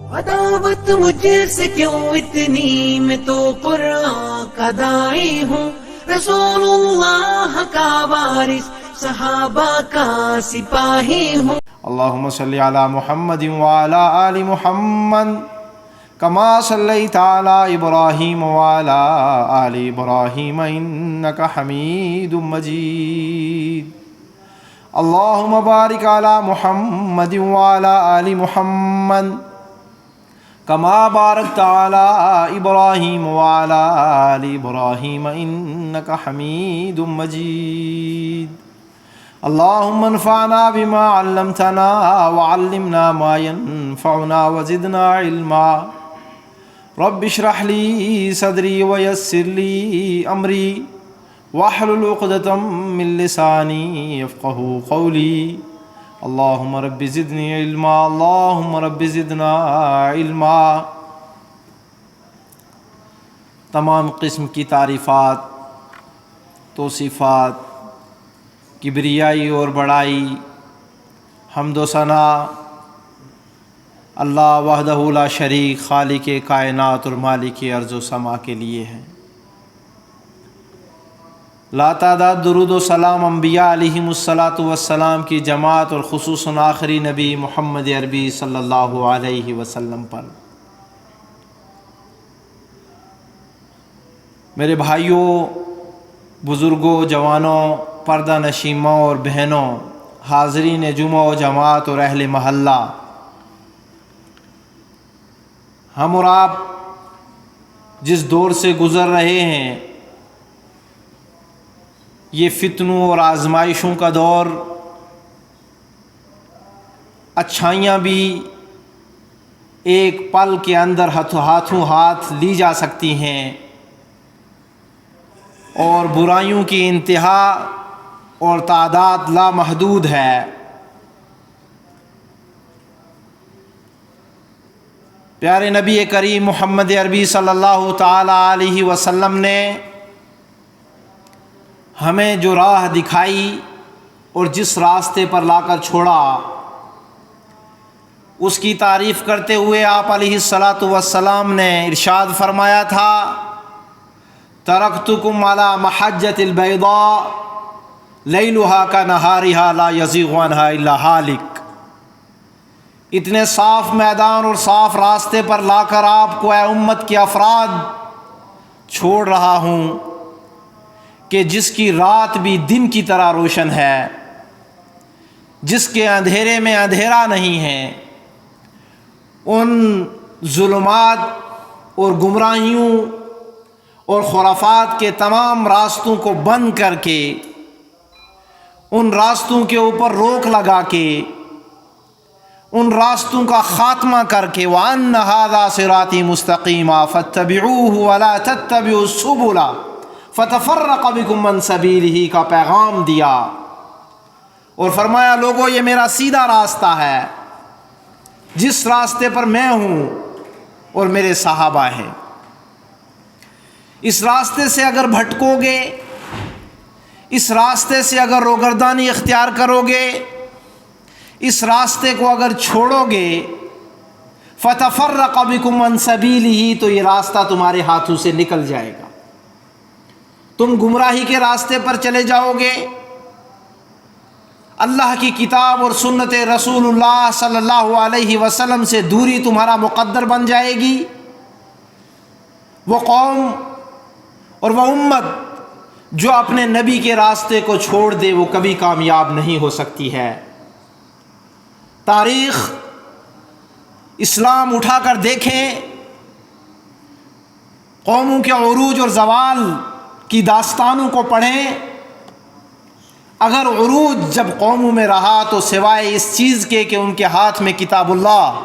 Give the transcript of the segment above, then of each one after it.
عداوت مجھ سے کیوں اتنی، میں تو قرآن کا داعی ہوں، رسول اللہ کا وارث، صحابہ کا سپاہی ہوں۔ اللہم صلی علی محمد وعلی آل محمد کما صلیت علی ابراہیم وعلی آل ابراہیم انک حمید مجید۔ اللہم بارک علی محمد وعلی آل محمد کما بارکت علی ابراہیم وعلی آل ابراہیم انک حمید مجید۔ اللہم انفعنا بما علمتنا وعلمنا ما ينفعنا وزدنا علما۔ رب اشرح لی صدری ویسر لی امری واحلل عقدۃ من لسانی یفقہوا قولی۔ اللہم رب زدنی علما، اللہم رب زدنا علما۔ تمام قسم کی تعریفات، توصیفات، کبریائی اور بڑائی، حمد و ثنا اللہ وحدہ لا شریک خالق کائنات اور مالک ارض و سما کے لیے ہے۔ لا تعداد درود و سلام انبیاء علیہم الصلاۃ والسلام کی جماعت اور خصوصاً آخری نبی محمد عربی صلی اللہ علیہ وسلم پر۔ میرے بھائیوں، بزرگوں، جوانوں، پردہ نشیموں اور بہنوں، حاضرین جمعہ و جماعت اور اہل محلہ، ہم اور آپ جس دور سے گزر رہے ہیں، یہ فتنوں اور آزمائشوں کا دور، اچھائیاں بھی ایک پل کے اندر ہاتھوں ہاتھ لی جا سکتی ہیں، اور برائیوں کی انتہا اور تعداد لامحدود ہے۔ پیارے نبی کریم محمد عربی صلی اللہ تعالی علیہ وسلم نے ہمیں جو راہ دکھائی اور جس راستے پر لا کر چھوڑا، اس کی تعریف کرتے ہوئے آپ علیہ الصلاۃ والسلام نے ارشاد فرمایا تھا: ترکتکم علی محجۃ البیضاء لیلھا کنہارھا لا یزیغ عنھا الا ھالک۔ اتنے صاف میدان اور صاف راستے پر لا کر آپ کو اے امت کے افراد چھوڑ رہا ہوں کہ جس کی رات بھی دن کی طرح روشن ہے، جس کے اندھیرے میں اندھیرا نہیں ہے، ان ظلمات اور گمراہیوں اور خرافات کے تمام راستوں کو بند کر کے، ان راستوں کے اوپر روک لگا کے، ان راستوں کا خاتمہ کر کے وَأَنَّ هَذَا صِرَاطِي مُسْتَقِيمًا فَاتَّبِعُوهُ وَلَا تَتَّبِعُوا السُّبُلَ فَتَفَرَّقَ بِكُم عَن سَبِيلِهِ کا پیغام دیا، اور فرمایا لوگو یہ میرا سیدھا راستہ ہے، جس راستے پر میں ہوں اور میرے صحابہ ہیں۔ اس راستے سے اگر بھٹکو گے، اس راستے سے اگر روگردانی اختیار کرو گے، اس راستے کو اگر چھوڑو گے، فَتَفَرَّقَ بِكُمْ عَن سَبِيلِهِ تو یہ راستہ تمہارے ہاتھوں سے نکل جائے گا، تم گمراہی کے راستے پر چلے جاؤ گے، اللہ کی کتاب اور سنت رسول اللہ صلی اللہ علیہ وسلم سے دوری تمہارا مقدر بن جائے گی۔ وہ قوم اور وہ امت جو اپنے نبی کے راستے کو چھوڑ دے وہ کبھی کامیاب نہیں ہو سکتی ہے۔ تاریخ اسلام اٹھا کر دیکھیں، قوموں کے عروج اور زوال کی داستانوں کو پڑھیں، اگر عروج جب قوموں میں رہا تو سوائے اس چیز کے کہ ان کے ہاتھ میں کتاب اللہ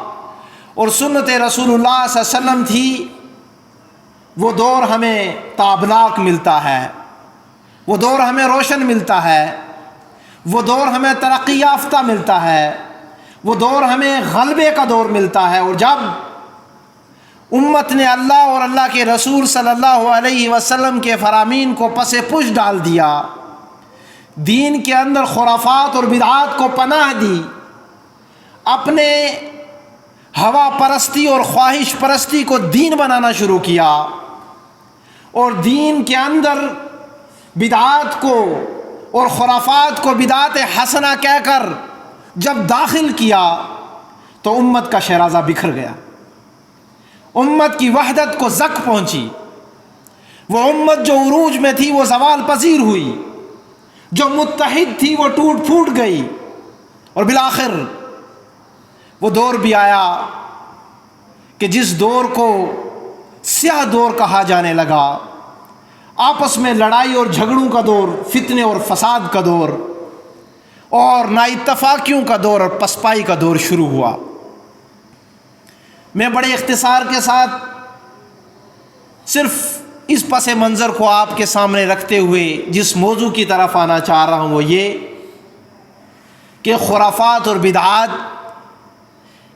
اور سنت رسول اللہ صلی اللہ علیہ وسلم تھی، وہ دور ہمیں تابناک ملتا ہے، وہ دور ہمیں روشن ملتا ہے، وہ دور ہمیں ترقی یافتہ ملتا ہے، وہ دور ہمیں غلبے کا دور ملتا ہے۔ اور جب امت نے اللہ اور اللہ کے رسول صلی اللہ علیہ وسلم کے فرامین کو پس پش ڈال دیا، دین کے اندر خرافات اور بدعات کو پناہ دی، اپنے ہوا پرستی اور خواہش پرستی کو دین بنانا شروع کیا، اور دین کے اندر بدعات کو اور خرافات کو بدعات حسنہ کہہ کر جب داخل کیا تو امت کا شیرازہ بکھر گیا، امت کی وحدت کو زک پہنچی، وہ امت جو عروج میں تھی وہ زوال پذیر ہوئی، جو متحد تھی وہ ٹوٹ پھوٹ گئی، اور بالآخر وہ دور بھی آیا کہ جس دور کو سیاہ دور کہا جانے لگا، آپس میں لڑائی اور جھگڑوں کا دور، فتنے اور فساد کا دور، اور نا اتفاقیوں کا دور اور پسپائی کا دور شروع ہوا۔ میں بڑے اختصار کے ساتھ صرف اس پس منظر کو آپ کے سامنے رکھتے ہوئے جس موضوع کی طرف آنا چاہ رہا ہوں وہ یہ کہ خرافات اور بدعات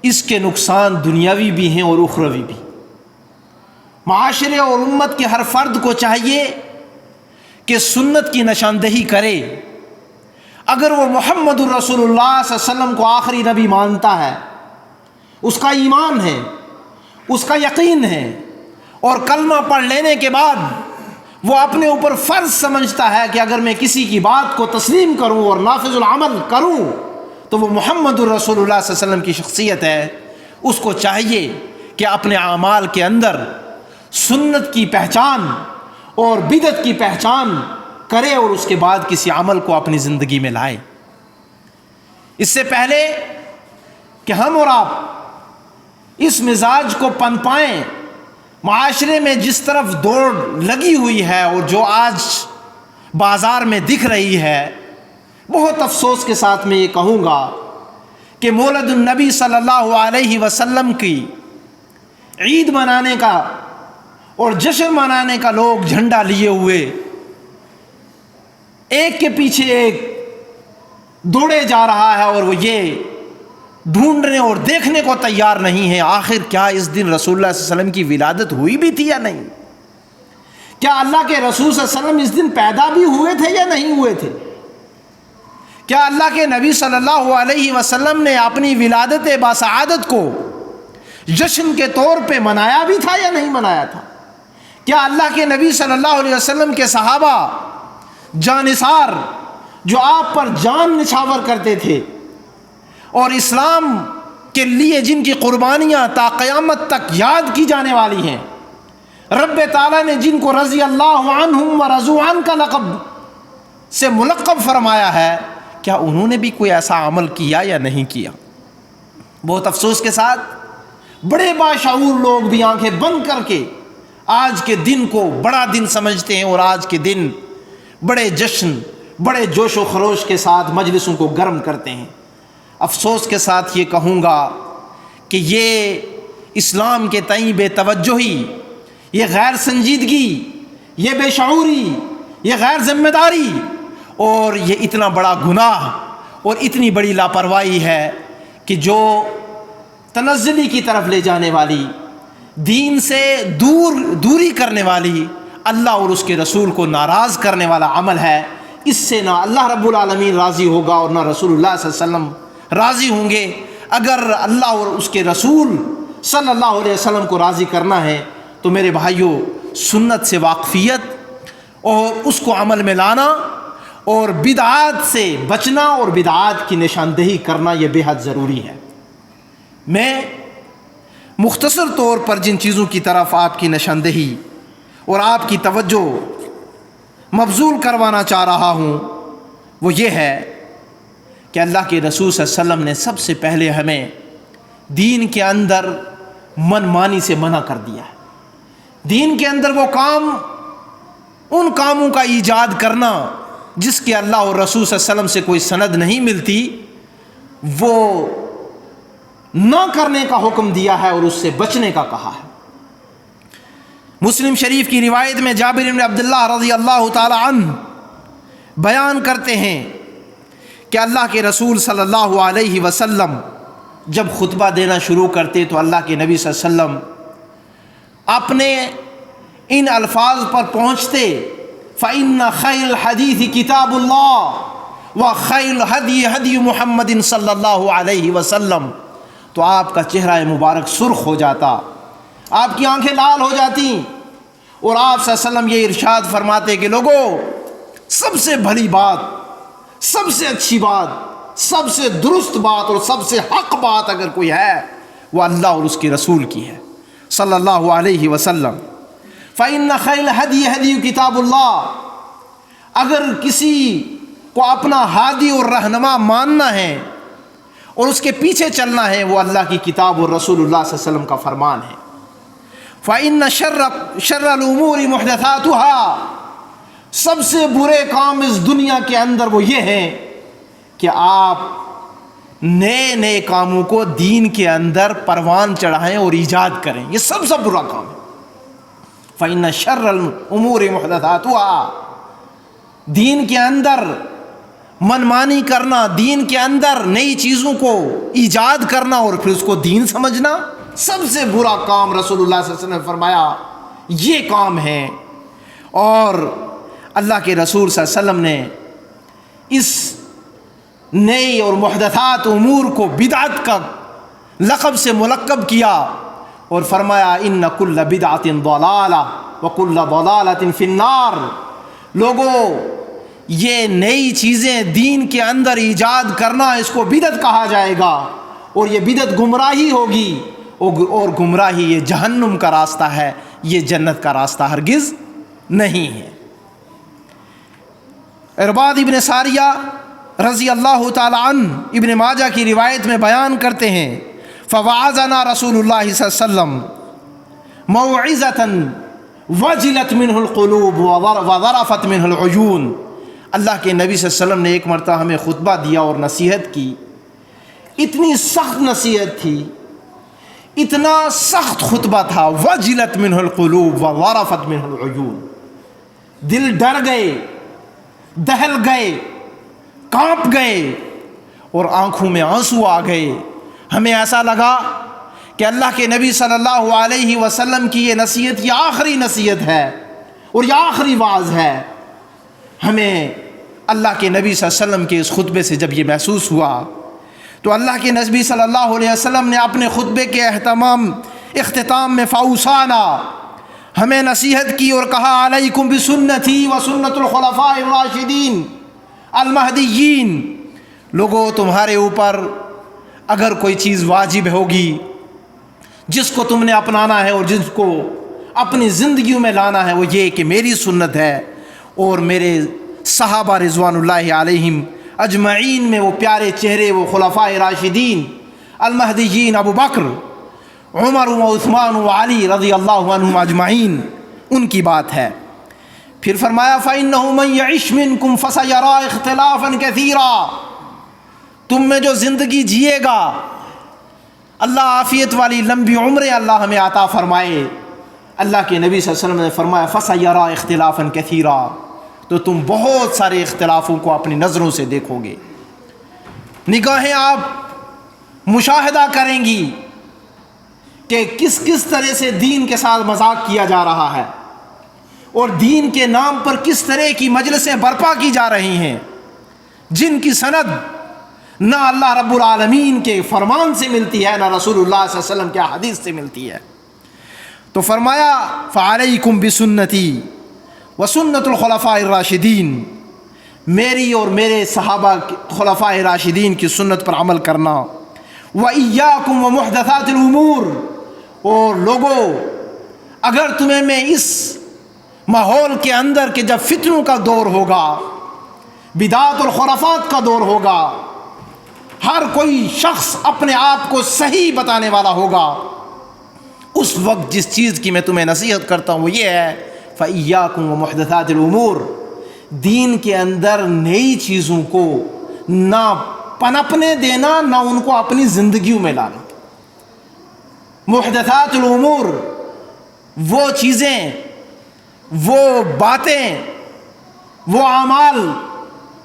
اس کے نقصان دنیاوی بھی ہیں اور اخروی بھی۔ معاشرے اور امت کے ہر فرد کو چاہیے کہ سنت کی نشاندہی کرے۔ اگر وہ محمد الرسول اللہ صلی اللہ علیہ وسلم کو آخری نبی مانتا ہے، اس کا ایمان ہے، اس کا یقین ہے، اور کلمہ پڑھ لینے کے بعد وہ اپنے اوپر فرض سمجھتا ہے کہ اگر میں کسی کی بات کو تسلیم کروں اور نافذ العمل کروں تو وہ محمد الرسول اللہ صلی اللہ علیہ وسلم کی شخصیت ہے، اس کو چاہیے کہ اپنے اعمال کے اندر سنت کی پہچان اور بدعت کی پہچان کرے اور اس کے بعد کسی عمل کو اپنی زندگی میں لائے۔ اس سے پہلے کہ ہم اور آپ اس مزاج کو پنپائیں، معاشرے میں جس طرف دوڑ لگی ہوئی ہے اور جو آج بازار میں دکھ رہی ہے، بہت افسوس کے ساتھ میں یہ کہوں گا کہ مولد النبی صلی اللہ علیہ وسلم کی عید منانے کا اور جشن منانے کا لوگ جھنڈا لیے ہوئے ایک کے پیچھے ایک دوڑے جا رہا ہے، اور وہ یہ ڈھونڈنے اور دیکھنے کو تیار نہیں ہے آخر کیا اس دن رسول اللہ صلی اللہ علیہ وسلم کی ولادت ہوئی بھی تھی یا نہیں، کیا اللہ کے رسول صلی اللہ علیہ وسلم اس دن پیدا بھی ہوئے تھے یا نہیں ہوئے تھے، کیا اللہ کے نبی صلی اللہ علیہ وسلم نے اپنی ولادت باسعادت کو جشن کے طور پہ منایا بھی تھا یا نہیں منایا تھا، کیا اللہ کے نبی صلی اللہ علیہ وسلم کے صحابہ جانثار جو آپ پر جان نچھاور کرتے تھے اور اسلام کے لیے جن کی قربانیاں تا قیامت تک یاد کی جانے والی ہیں، رب تعالیٰ نے جن کو رضی اللہ عنہم و رضوا عنہ کا لقب سے ملقب فرمایا ہے، کیا انہوں نے بھی کوئی ایسا عمل کیا یا نہیں کیا؟ بہت افسوس کے ساتھ بڑے باشعور لوگ بھی آنکھیں بند کر کے آج کے دن کو بڑا دن سمجھتے ہیں، اور آج کے دن بڑے جشن، بڑے جوش و خروش کے ساتھ مجلسوں کو گرم کرتے ہیں۔ افسوس کے ساتھ یہ کہوں گا کہ یہ اسلام کے تئیں بے توجہی، یہ غیر سنجیدگی، یہ بے شعوری، یہ غیر ذمہ داری، اور یہ اتنا بڑا گناہ اور اتنی بڑی لاپرواہی ہے کہ جو تنزلی کی طرف لے جانے والی، دین سے دوری کرنے والی، اللہ اور اس کے رسول کو ناراض کرنے والا عمل ہے۔ اس سے نہ اللہ رب العالمین راضی ہوگا اور نہ رسول اللہ صلی اللہ علیہ وسلم راضی ہوں گے۔ اگر اللہ اور اس کے رسول صلی اللہ علیہ وسلم کو راضی کرنا ہے تو میرے بھائیوں، سنت سے واقفیت اور اس کو عمل میں لانا اور بدعات سے بچنا اور بدعات کی نشاندہی کرنا یہ بے حد ضروری ہے۔ میں مختصر طور پر جن چیزوں کی طرف آپ کی نشاندہی اور آپ کی توجہ مبذول کروانا چاہ رہا ہوں وہ یہ ہے کہ اللہ کے رسول صلی اللہ علیہ وسلم نے سب سے پہلے ہمیں دین کے اندر من مانی سے منع کر دیا ہے۔ دین کے اندر وہ کام، ان کاموں کا ایجاد کرنا جس کے اللہ اور رسول صلی اللہ علیہ وسلم سے کوئی سند نہیں ملتی، وہ نہ کرنے کا حکم دیا ہے اور اس سے بچنے کا کہا ہے۔ مسلم شریف کی روایت میں جابر بن عبداللہ رضی اللہ تعالی عنہ بیان کرتے ہیں کہ اللہ کے رسول صلی اللہ علیہ وسلم جب خطبہ دینا شروع کرتے تو اللہ کے نبی صلی اللہ علیہ وسلم اپنے ان الفاظ پر پہنچتے، فَإِنَّ خَيْرَ الْحَدِيثِ كِتَابُ اللَّهِ وَخَيْرُ الْهَدْيِ هَدْيُ مُحَمَّدٍ صلی اللہ علیہ وسلم، تو آپ کا چہرہ مبارک سرخ ہو جاتا، آپ کی آنکھیں لال ہو جاتی، اور آپ صلی اللہ علیہ وسلم یہ ارشاد فرماتے کہ لوگوں، سب سے بھلی بات، سب سے اچھی بات، سب سے درست بات اور سب سے حق بات اگر کوئی ہے وہ اللہ اور اس کے رسول کی ہے صلی اللہ علیہ وسلم۔ فإن خیر الہدی ہدی کتاب اللہ، اگر کسی کو اپنا ہادی اور رہنما ماننا ہے اور اس کے پیچھے چلنا ہے، وہ اللہ کی کتاب اور رسول اللہ صلی اللہ علیہ وسلم کا فرمان ہے۔ فإن شر الامور محدثاتها، سب سے برے کام اس دنیا کے اندر وہ یہ ہے کہ آپ نئے نئے کاموں کو دین کے اندر پروان چڑھائیں اور ایجاد کریں، یہ سب سے برا کام ہے۔ فإن شر الامور محدثاتها، دین کے اندر منمانی کرنا، دین کے اندر نئی چیزوں کو ایجاد کرنا اور پھر اس کو دین سمجھنا، سب سے برا کام رسول اللہ صلی اللہ علیہ وسلم نے فرمایا یہ کام ہے۔ اور اللہ کے رسول صلی اللہ علیہ وسلم نے اس نئی اور محدثات امور کو بدعت کا لقب سے ملقب کیا اور فرمایا ان کل بدعت ضلالہ وکل ضلالۃ فی النار، لوگوں یہ نئی چیزیں دین کے اندر ایجاد کرنا اس کو بدعت کہا جائے گا، اور یہ بدعت گمراہی ہوگی، اور گمراہی یہ جہنم کا راستہ ہے، یہ جنت کا راستہ ہرگز نہیں ہے۔ ارباد ابن ساریہ رضی اللہ تعالی عنہ ابن ماجہ کی روایت میں بیان کرتے ہیں فوعظنا رسول اللہ صلی اللہ علیہ وسلم موعظة وجلت منہ القلوب وظرفت منہ العیون، اللہ کے نبی صلی اللہ علیہ وسلم نے ایک مرتبہ ہمیں خطبہ دیا اور نصیحت کی، اتنی سخت نصیحت تھی، اتنا سخت خطبہ تھا، وجلت منہ القلوب وظرفت منہ العیون، دل ڈر گئے، دہل گئے، کانپ گئے اور آنکھوں میں آنسو آ گئے۔ ہمیں ایسا لگا کہ اللہ کے نبی صلی اللہ علیہ وسلم کی یہ نصیحت یہ آخری نصیحت ہے اور یہ آخری وعظ ہے۔ ہمیں اللہ کے نبی صلی اللہ علیہ وسلم کے اس خطبے سے جب یہ محسوس ہوا تو اللہ کے نبی صلی اللہ علیہ وسلم نے اپنے خطبے کے اختتام میں فاوصانا، ہمیں نصیحت کی اور کہا علیکم بسنتی و سنت الخلفاء الراشدین المہدیین، لوگوں تمہارے اوپر اگر کوئی چیز واجب ہوگی جس کو تم نے اپنانا ہے اور جس کو اپنی زندگیوں میں لانا ہے وہ یہ کہ میری سنت ہے اور میرے صحابہ رضوان اللہ علیہم اجمعین میں وہ پیارے چہرے، وہ خلفاء راشدین المہدیین ابو بکر، عمر و عثمان و علی رضی اللہ عنہم اجمعین، ان کی بات ہے۔ پھر فرمایا فَإِنَّهُ مَن يَعِشْ مِنْكُمْ فَسَيَرَىٰ اخْتِلَافًا كَثِيرًا، تم میں جو زندگی جیے گا، اللہ عافیت والی لمبی عمریں اللہ ہمیں عطا فرمائے، اللہ کے نبی صلی اللہ علیہ وسلم نے فرمایا فَسَيَرَىٰ اخْتِلَافًا كَثِيرًا، تو تم بہت سارے اختلافوں کو اپنی نظروں سے دیکھو گے، نگاہیں آپ مشاہدہ کریں گی کہ کس کس طرح سے دین کے ساتھ مذاق کیا جا رہا ہے اور دین کے نام پر کس طرح کی مجلسیں برپا کی جا رہی ہیں جن کی سند نہ اللہ رب العالمین کے فرمان سے ملتی ہے نہ رسول اللہ صلی اللہ علیہ وسلم کے حدیث سے ملتی ہے۔ تو فرمایا فعلیکم بسنتی وسنت الخلفاء الراشدین، میری اور میرے صحابہ خلفاء راشدین کی سنت پر عمل کرنا، وإیاکم ومحدثات الامور، اور لوگوں اگر تمہیں میں اس ماحول کے اندر کہ جب فتنوں کا دور ہوگا، بدعات اور خرافات کا دور ہوگا، ہر کوئی شخص اپنے آپ کو صحیح بتانے والا ہوگا، اس وقت جس چیز کی میں تمہیں نصیحت کرتا ہوں وہ یہ ہے فَإِيَّاكُمْ وَمُحْدَثَاتِ الْأُمُورِ، دین کے اندر نئی چیزوں کو نہ پنپنے دینا نہ ان کو اپنی زندگیوں میں لانا۔ محدثات الامور، وہ چیزیں، وہ باتیں، وہ اعمال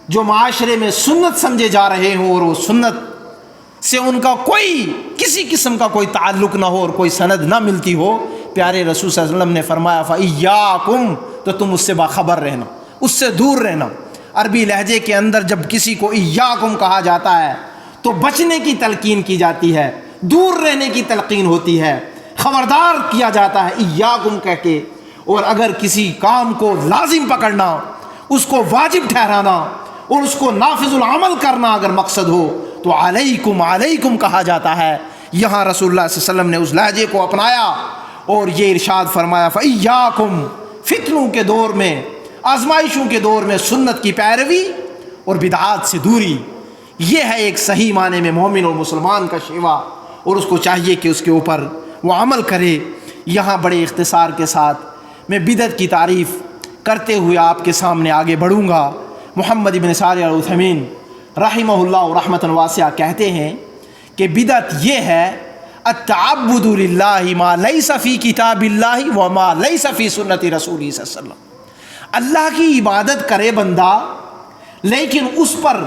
جو معاشرے میں سنت سمجھے جا رہے ہوں اور وہ سنت سے ان کا کوئی کسی قسم کا کوئی تعلق نہ ہو اور کوئی سند نہ ملتی ہو، پیارے رسول صلی اللہ علیہ وسلم نے فرمایا فَإِيَّاكُمْ، تو تم اس سے باخبر رہنا، اس سے دور رہنا۔ عربی لہجے کے اندر جب کسی کو ایاکم کہا جاتا ہے تو بچنے کی تلقین کی جاتی ہے، دور رہنے کی تلقین ہوتی ہے، خبردار کیا جاتا ہے ایاکم کہہ کے۔ اور اگر کسی کام کو لازم پکڑنا، اس کو واجب ٹھہرانا اور اس کو نافذ العمل کرنا اگر مقصد ہو تو علیکم علیکم کہا جاتا ہے۔ یہاں رسول اللہ صلی اللہ علیہ وسلم نے اس لہجے کو اپنایا اور یہ ارشاد فرمایا فَإِيَّاكُمْ، فتنوں کے دور میں، آزمائشوں کے دور میں سنت کی پیروی اور بدعات سے دوری، یہ ہے ایک صحیح معنی میں مومن اور مسلمان کا شیوا، اور اس کو چاہیے کہ اس کے اوپر وہ عمل کرے۔ یہاں بڑے اختصار کے ساتھ میں بدعت کی تعریف کرتے ہوئے آپ کے سامنے آگے بڑھوں گا۔ محمد بن صالح العثیمین رحمہ اللہ رحمۃ واسعہ کہتے ہیں کہ بدعت یہ ہے التعبد للہ ما لیس فی کتاب اللہ وما لیس فی سنت رسول صلی اللہ علیہ وسلم، اللہ کی عبادت کرے بندہ لیکن اس پر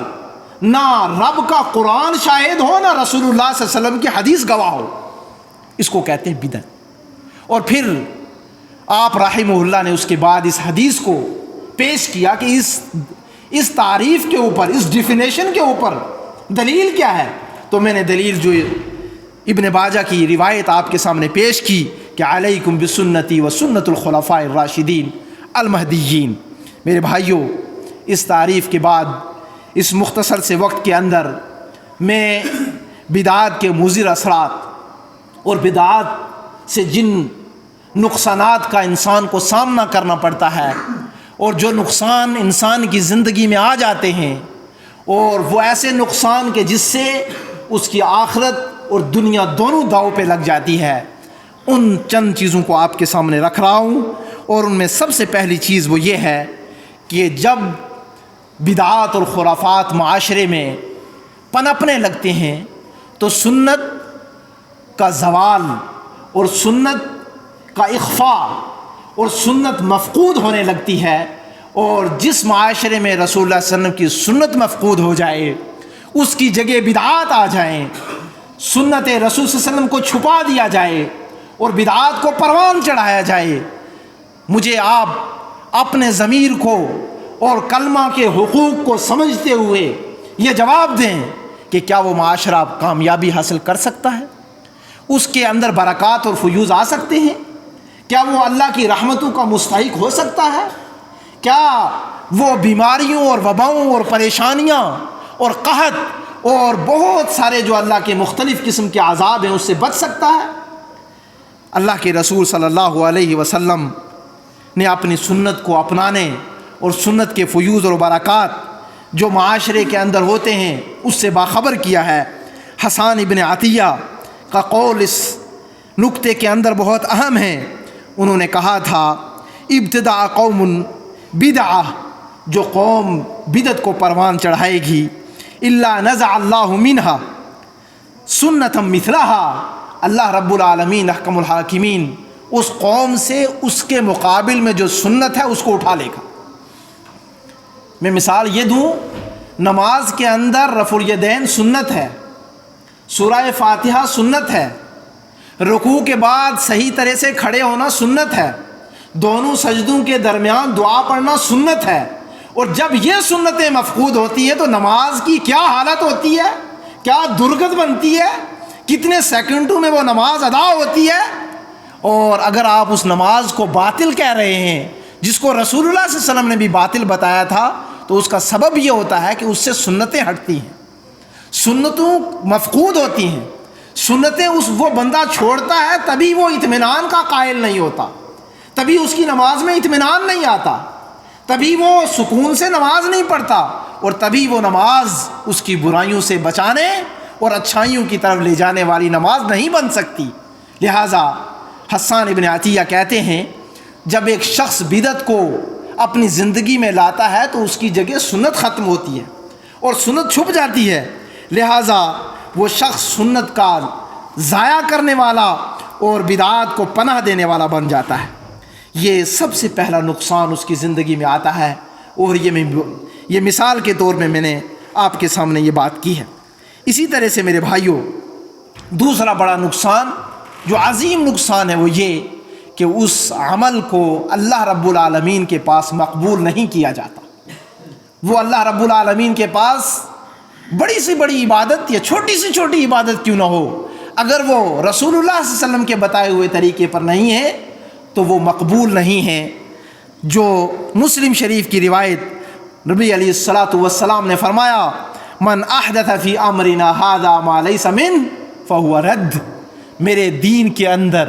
نہ رب کا قرآن شاہد ہو نہ رسول اللہ صلی اللہ علیہ وسلم کی حدیث گواہ ہو، اس کو کہتے ہیں بدعت۔ اور پھر آپ رحمہ اللہ نے اس کے بعد اس حدیث کو پیش کیا کہ اس تعریف کے اوپر، اس ڈیفینیشن کے اوپر دلیل کیا ہے؟ تو میں نے دلیل جو ابن باجہ کی روایت آپ کے سامنے پیش کی کہ علیکم بسنتی و سنت الخلفاء الراشدین المہدیین۔ میرے بھائیوں، اس تعریف کے بعد اس مختصر سے وقت کے اندر میں بدعات کے مضر اثرات اور بدعات سے جن نقصانات کا انسان کو سامنا کرنا پڑتا ہے اور جو نقصان انسان کی زندگی میں آ جاتے ہیں، اور وہ ایسے نقصان کے جس سے اس کی آخرت اور دنیا دونوں داؤ پہ لگ جاتی ہے، ان چند چیزوں کو آپ کے سامنے رکھ رہا ہوں۔ اور ان میں سب سے پہلی چیز وہ یہ ہے کہ جب بدعات اور خرافات معاشرے میں پنپنے لگتے ہیں تو سنت کا زوال اور سنت کا اخفاء اور سنت مفقود ہونے لگتی ہے، اور جس معاشرے میں رسول اللہ صلی اللہ علیہ وسلم کی سنت مفقود ہو جائے، اس کی جگہ بدعات آ جائیں، سنت رسول صلی اللہ علیہ وسلم کو چھپا دیا جائے اور بدعات کو پروان چڑھایا جائے، مجھے آپ اپنے ضمیر کو اور کلمہ کے حقوق کو سمجھتے ہوئے یہ جواب دیں کہ کیا وہ معاشرہ کامیابی حاصل کر سکتا ہے؟ اس کے اندر برکات اور فیوز آ سکتے ہیں؟ کیا وہ اللہ کی رحمتوں کا مستحق ہو سکتا ہے؟ کیا وہ بیماریوں اور وباؤں اور پریشانیاں اور قحط اور بہت سارے جو اللہ کے مختلف قسم کے عذاب ہیں اس سے بچ سکتا ہے؟ اللہ کے رسول صلی اللہ علیہ وسلم نے اپنی سنت کو اپنانے اور سنت کے فیوز اور برکات جو معاشرے کے اندر ہوتے ہیں اس سے باخبر کیا ہے۔ حسان ابن عطیہ کا قول اس نقطے کے اندر بہت اہم ہے۔ انہوں نے کہا تھا ابتداء قوم بدعہ، جو قوم بدعت کو پروان چڑھائے گی، الا نزع اللہ منہا سنتا مثلہا، اللہ رب العالمین احکم الحاکمین اس قوم سے اس کے مقابل میں جو سنت ہے اس کو اٹھا لے گا۔ میں مثال یہ دوں، نماز کے اندر رفع الیدین سنت ہے، سورہ فاتحہ سنت ہے، رکوع کے بعد صحیح طرح سے کھڑے ہونا سنت ہے، دونوں سجدوں کے درمیان دعا پڑھنا سنت ہے، اور جب یہ سنتیں مفقود ہوتی ہیں تو نماز کی کیا حالت ہوتی ہے، کیا درگت بنتی ہے، کتنے سیکنڈوں میں وہ نماز ادا ہوتی ہے۔ اور اگر آپ اس نماز کو باطل کہہ رہے ہیں جس کو رسول اللہ صلی اللہ علیہ وسلم نے بھی باطل بتایا تھا، تو اس کا سبب یہ ہوتا ہے کہ اس سے سنتیں ہٹتی ہیں، سنتوں مفقود ہوتی ہیں، سنتیں وہ بندہ چھوڑتا ہے تبھی وہ اطمینان کا قائل نہیں ہوتا، تبھی اس کی نماز میں اطمینان نہیں آتا، تبھی وہ سکون سے نماز نہیں پڑھتا، اور تبھی وہ نماز اس کی برائیوں سے بچانے اور اچھائیوں کی طرف لے جانے والی نماز نہیں بن سکتی۔ لہٰذا حسان ابن عطیہ کہتے ہیں جب ایک شخص بدعت کو اپنی زندگی میں لاتا ہے تو اس کی جگہ سنت ختم ہوتی ہے اور سنت چھپ جاتی ہے، لہٰذا وہ شخص سنت کا ضائع کرنے والا اور بدعات کو پناہ دینے والا بن جاتا ہے۔ یہ سب سے پہلا نقصان اس کی زندگی میں آتا ہے، اور یہ مثال کے طور میں نے آپ کے سامنے یہ بات کی ہے۔ اسی طرح سے میرے بھائیوں، دوسرا بڑا نقصان جو عظیم نقصان ہے وہ یہ کہ اس عمل کو اللہ رب العالمین کے پاس مقبول نہیں کیا جاتا۔ وہ اللہ رب العالمین کے پاس بڑی سے بڑی عبادت یا چھوٹی سے چھوٹی عبادت کیوں نہ ہو، اگر وہ رسول اللہ صلی اللہ علیہ وسلم کے بتائے ہوئے طریقے پر نہیں ہے تو وہ مقبول نہیں ہے۔ جو مسلم شریف کی روایت، نبی علیہ الصلاۃ والسلام نے فرمایا من احدث فی امرنا ھذا ما لیس منہ فہو رد، میرے دین کے اندر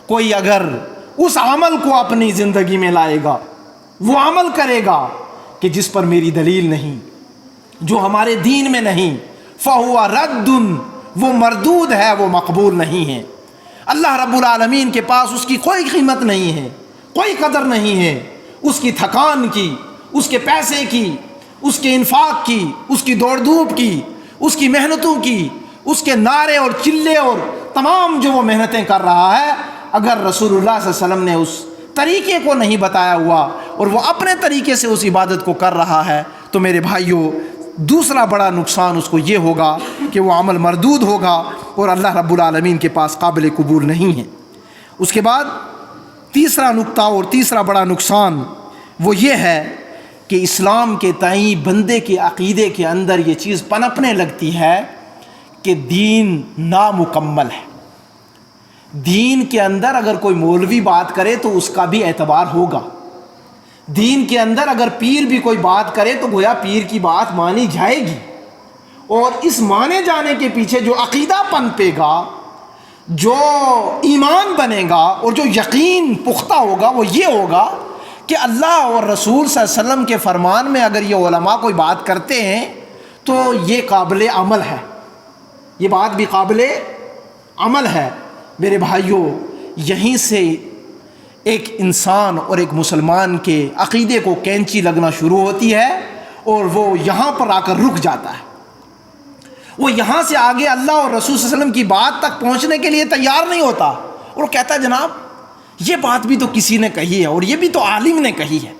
کوئی اگر اس عمل کو اپنی زندگی میں لائے گا، وہ عمل کرے گا کہ جس پر میری دلیل نہیں، جو ہمارے دین میں نہیں، فہو رد، وہ مردود ہے، وہ مقبول نہیں ہے۔ اللہ رب العالمین کے پاس اس کی کوئی قیمت نہیں ہے، کوئی قدر نہیں ہے، اس کی تھکان کی، اس کے پیسے کی، اس کے انفاق کی، اس کی دوڑ دھوپ کی، اس کی محنتوں کی، اس کے نعرے اور چلے اور تمام جو وہ محنتیں کر رہا ہے، اگر رسول اللہ صلی اللہ علیہ وسلم نے اس طریقے کو نہیں بتایا ہوا اور وہ اپنے طریقے سے اس عبادت کو کر رہا ہے تو میرے بھائیوں دوسرا بڑا نقصان اس کو یہ ہوگا کہ وہ عمل مردود ہوگا اور اللہ رب العالمین کے پاس قابل قبول نہیں ہے۔ اس کے بعد تیسرا نقطہ اور تیسرا بڑا نقصان وہ یہ ہے کہ اسلام کے تئیں بندے کے عقیدے کے اندر یہ چیز پنپنے لگتی ہے کہ دین نامکمل ہے۔ دین کے اندر اگر کوئی مولوی بات کرے تو اس کا بھی اعتبار ہوگا، دین کے اندر اگر پیر بھی کوئی بات کرے تو گویا پیر کی بات مانی جائے گی، اور اس مانے جانے کے پیچھے جو عقیدہ پنپے گا، جو ایمان بنے گا اور جو یقین پختہ ہوگا وہ یہ ہوگا کہ اللہ اور رسول صلی اللہ علیہ وسلم کے فرمان میں اگر یہ علماء کوئی بات کرتے ہیں تو یہ قابل عمل ہے، یہ بات بھی قابل عمل ہے۔ میرے بھائیوں یہیں سے ایک انسان اور ایک مسلمان کے عقیدے کو کینچی لگنا شروع ہوتی ہے اور وہ یہاں پر آ کر رک جاتا ہے، وہ یہاں سے آگے اللہ اور رسول صلی اللہ علیہ وسلم کی بات تک پہنچنے کے لیے تیار نہیں ہوتا، اور وہ کہتا ہے جناب یہ بات بھی تو کسی نے کہی ہے اور یہ بھی تو عالم نے کہی ہے،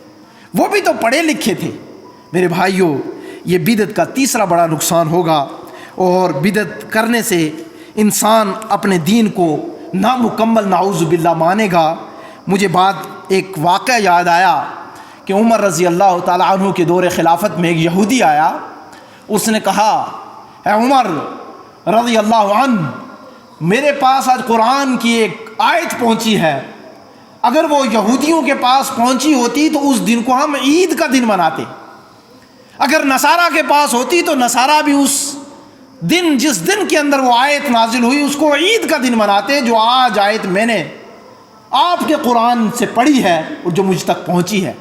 وہ بھی تو پڑھے لکھے تھے۔ میرے بھائیوں یہ بدعت کا تیسرا بڑا نقصان ہوگا، اور بدعت کرنے سے انسان اپنے دین کو نامکمل نعوذ باللہ مانے گا۔ مجھے بات ایک واقعہ یاد آیا کہ عمر رضی اللہ تعالیٰ عنہ کے دور خلافت میں ایک یہودی آیا، اس نے کہا اے عمر رضی اللہ عنہ، میرے پاس آج قرآن کی ایک آیت پہنچی ہے، اگر وہ یہودیوں کے پاس پہنچی ہوتی تو اس دن کو ہم عید کا دن مناتے، اگر نصارہ کے پاس ہوتی تو نصارہ بھی اس دن جس دن کے اندر وہ آیت نازل ہوئی اس کو عید کا دن مناتے، جو آج آیت میں نے آپ کے قرآن سے پڑھی ہے اور جو مجھ تک پہنچی ہے۔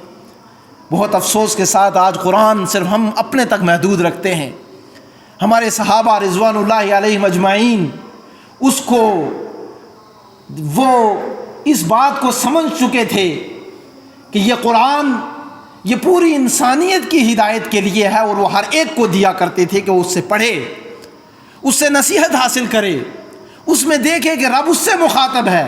بہت افسوس کے ساتھ آج قرآن صرف ہم اپنے تک محدود رکھتے ہیں۔ ہمارے صحابہ رضوان اللہ علیہم اجمعین اس کو وہ اس بات کو سمجھ چکے تھے کہ یہ قرآن یہ پوری انسانیت کی ہدایت کے لیے ہے، اور وہ ہر ایک کو دیا کرتے تھے کہ وہ اس سے پڑھے، اس سے نصیحت حاصل کرے، اس میں دیکھے کہ رب اس سے مخاطب ہے،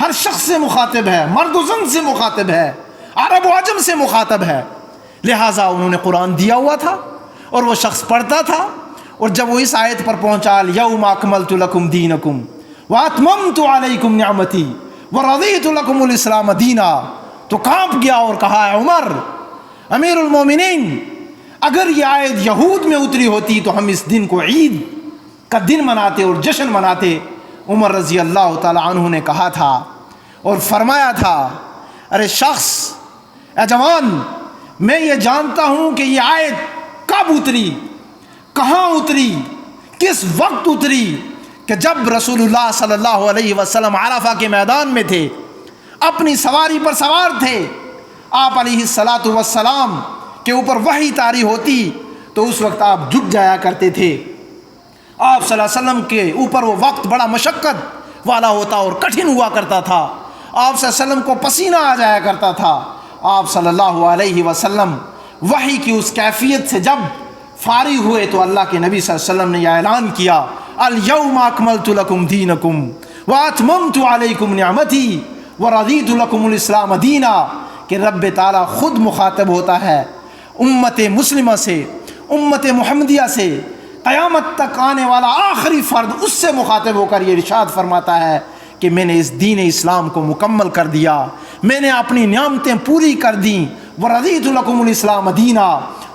ہر شخص سے مخاطب ہے، مرد و زن سے مخاطب ہے، عرب و عجم سے مخاطب ہے، لہٰذا انہوں نے قرآن دیا ہوا تھا اور وہ شخص پڑھتا تھا، اور جب وہ اس آیت پر پہنچا الیوم اکملت لکم دینکم واتممت علیکم نعمتی ورضیت لکم الاسلام دینا، تو کانپ گیا اور کہا اے عمر امیر المومنین، اگر یہ آیت یہود میں اتری ہوتی تو ہم اس دن کو عید کا دن مناتے اور جشن مناتے۔ عمر رضی اللہ تعالی عنہ نے کہا تھا اور فرمایا تھا ارے شخص، اے جوان، میں یہ جانتا ہوں کہ یہ آیت کب اتری، کہاں اتری، کس وقت اتری، کہ جب رسول اللہ صلی اللہ علیہ وسلم عرفہ کے میدان میں تھے، اپنی سواری پر سوار تھے، آپ علیہ الصلاۃ والسلام کے اوپر وحی طاری ہوتی تو اس وقت آپ جھک جایا کرتے تھے۔ آپ صلی اللہ علیہ وسلم کے اوپر وہ وقت بڑا مشقت والا ہوتا اور کٹھن ہوا کرتا تھا، آپ صلی اللہ علیہ وسلم کو پسینہ آ جایا کرتا تھا۔ آپ صلی اللہ علیہ وسلم وحی کی اس کیفیت سے جب فارغ ہوئے تو اللہ کے نبی صلی اللہ علیہ وسلم نے یہ اعلان کیا الیوم اکملت لکم دینکم واتممت علیکم نعمتی ورضیت لکم الاسلام دینا، کہ رب تعالیٰ خود مخاطب ہوتا ہے امت مسلمہ سے، امت محمدیہ سے، قیامت تک آنے والا آخری فرد اس سے مخاطب ہو کر یہ ارشاد فرماتا ہے کہ میں نے اس دین اسلام کو مکمل کر دیا، میں نے اپنی نعمتیں پوری کر دیں، ورضیت لکم الاسلام دینا،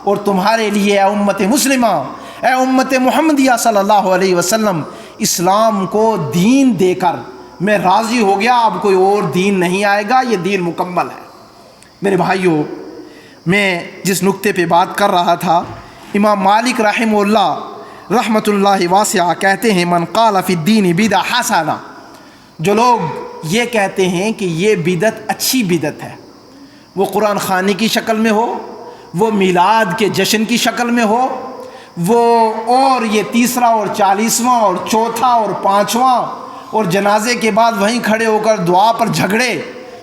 اور تمہارے لیے اے امت مسلمہ، اے امت محمدیہ صلی اللہ علیہ وسلم، اسلام کو دین دے کر میں راضی ہو گیا، اب کوئی اور دین نہیں آئے گا، یہ دین مکمل ہے۔ میرے بھائیوں، میں جس نقطے پہ بات کر رہا تھا، امام مالک رحمہ اللہ رحمۃ اللہ واسعہ کہتے ہیں من قال فی الدین بدعہ حسنہ، جو لوگ یہ کہتے ہیں کہ یہ بدعت اچھی بدعت ہے، وہ قرآن خوانی کی شکل میں ہو، وہ میلاد کے جشن کی شکل میں ہو، وہ اور یہ تیسرا اور 40واں اور چوتھا اور 5واں اور جنازے کے بعد وہیں کھڑے ہو کر دعا پر جھگڑے،